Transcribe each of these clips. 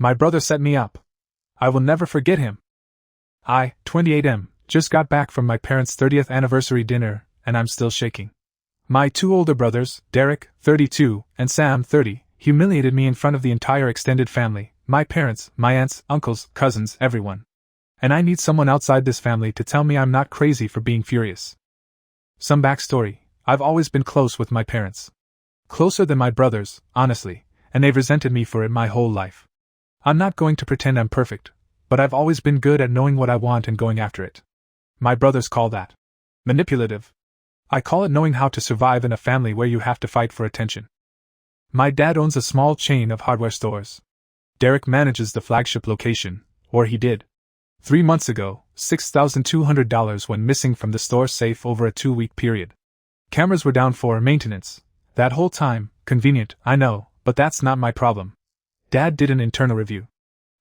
My brother set me up. I will never forget him. I, 28M, just got back from my parents' 30th anniversary dinner, and I'm still shaking. My two older brothers, Derek, 32, and Sam, 30, humiliated me in front of the entire extended family, my parents, my aunts, uncles, cousins, everyone. And I need someone outside this family to tell me I'm not crazy for being furious. Some backstory: I've always been close with my parents. Closer than my brothers, honestly, and they've resented me for it my whole life. I'm not going to pretend I'm perfect, but I've always been good at knowing what I want and going after it. My brothers call that manipulative. I call it knowing how to survive in a family where you have to fight for attention. My dad owns a small chain of hardware stores. Derek manages the flagship location, or he did. 3 months ago, $6,200 went missing from the store safe over a 2-week period. Cameras were down for maintenance. That whole time, convenient, I know, but that's not my problem. Dad did an internal review.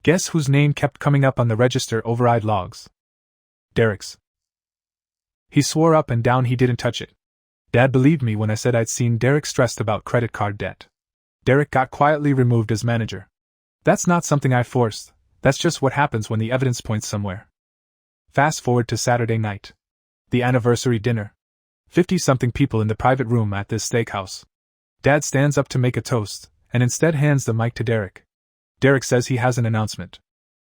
Guess whose name kept coming up on the register override logs? Derek's. He swore up and down he didn't touch it. Dad believed me when I said I'd seen Derek stressed about credit card debt. Derek got quietly removed as manager. That's not something I forced. That's just what happens when the evidence points somewhere. Fast forward to Saturday night. The anniversary dinner. 50-something people in the private room at this steakhouse. Dad stands up to make a toast, and instead hands the mic to Derek. Derek says he has an announcement.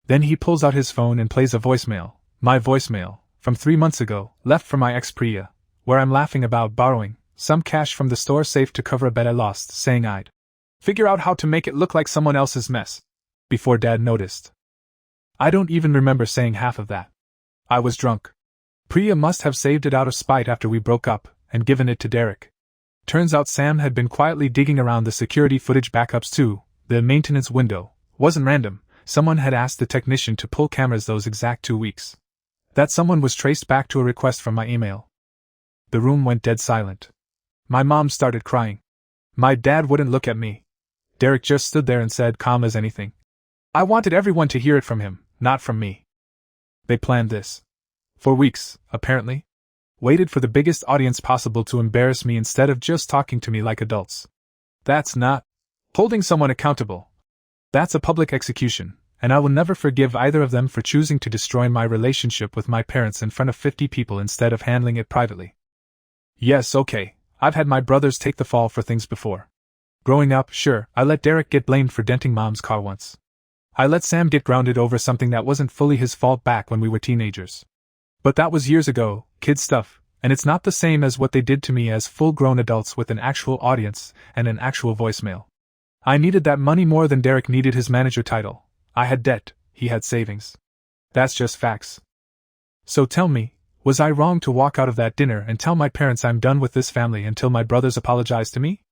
Then he pulls out his phone and plays a voicemail, my voicemail, from 3 months ago, left from my ex Priya, where I'm laughing about borrowing some cash from the store safe to cover a bet I lost, saying I'd figure out how to make it look like someone else's mess. Before Dad noticed. I don't even remember saying half of that. I was drunk. Priya must have saved it out of spite after we broke up, and given it to Derek. Turns out Sam had been quietly digging around the security footage backups too. The maintenance window wasn't random. Someone had asked the technician to pull cameras those exact 2 weeks. That someone was traced back to a request from my email. The room went dead silent. My mom started crying. My dad wouldn't look at me. Derek just stood there and said calm as anything. I wanted everyone to hear it from him, not from me. They planned this. For weeks, apparently. Waited for the biggest audience possible to embarrass me instead of just talking to me like adults. That's not holding someone accountable. That's a public execution, and I will never forgive either of them for choosing to destroy my relationship with my parents in front of 50 people instead of handling it privately. Yes, okay, I've had my brothers take the fall for things before. Growing up, sure, I let Derek get blamed for denting Mom's car once. I let Sam get grounded over something that wasn't fully his fault back when we were teenagers. But that was years ago, kid stuff, and it's not the same as what they did to me as full-grown adults with an actual audience and an actual voicemail. I needed that money more than Derek needed his manager title. I had debt, he had savings. That's just facts. So tell me, was I wrong to walk out of that dinner and tell my parents I'm done with this family until my brothers apologize to me?